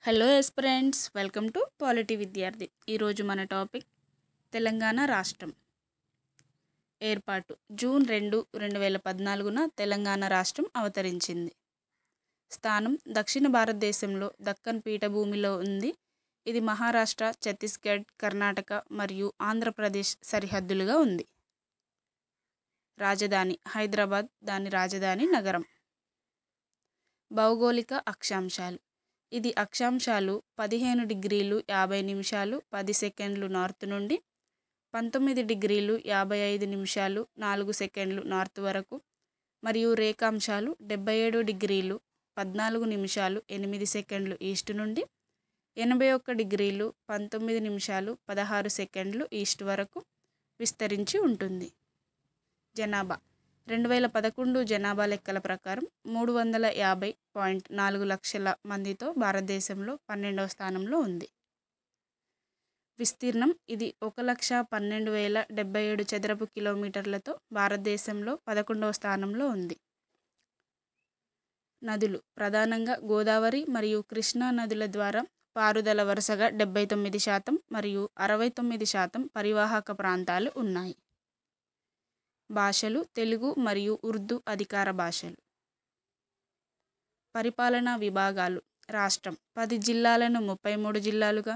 Hello aspirants, welcome to polity విద్యార్థి. ఈరోజు మన టాపిక్ తెలంగాణ రాష్ట్రం ఏర్పాటు. జూన్ 2, 2014 తెలంగాణ రాష్ట్రం అవతరించింది. స్థానం దక్షిణ భారతదేశంలో దక్కన్ పీఠభూమిలో ఉంది. ఇది మహారాష్ట్ర, ఛత్తీస్గఢ్, కర్ణాటక మరియు ఆంధ్రప్రదేశ్ సరిహద్దులుగా ఉంది. రాజధాని హైదరాబాద్, దాని రాజధాని నగరం. భౌగోళిక అక్షాంశాలు. ఇది అక్షాంశాలు 15 డిగ్రీలు 50 నిమిషాలు 10 సెకండ్లు నార్త్ నుండి 19 డిగ్రీలు 55 నిమిషాలు 4 సెకండ్లు నార్త్ వరకు మరియు రేఖాంశాలు 77 డిగ్రీలు 14 నిమిషాలు 8 సెకండ్లు ఈస్ట్ నుండి 81 డిగ్రీలు 19 నిమిషాలు 16 సెకండ్లు ఈస్ట్ వరకు విస్తరించి ఉంటుంది. జనాభా 2011 జనాభా లెక్కల ప్రకారం 350.4 లక్షల మందితో భారతదేశంలో 12వ స్థానంలో ఉంది. విస్తీర్ణం ఇది 1,12,077 చదరపు కిలోమీటర్లతో భారతదేశంలో 11వ స్థానంలో ఉంది. నదులు ప్రధానంగా గోదావరి మరియు కృష్ణా నదుల ద్వారా పారుదల వరుసగా 79% మరియు 69% పరివాహక ప్రాంతాలు ఉన్నాయి. భాషలు తెలుగు మరియు ఉర్దూ అధికార భాషలు. పరిపాలనా విభాగాలు. రాష్ట్రం 10 జిల్లాలను 33 జిల్లాలుగా,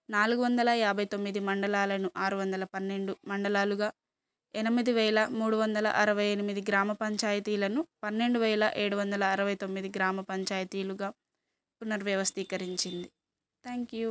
459 మండలాలను 612 మండలాలుగా, 8,368 గ్రామ పంచాయతీలను 12,769 గ్రామ పంచాయతీలుగా పునర్వ్యవస్థీకరించింది. Thank you.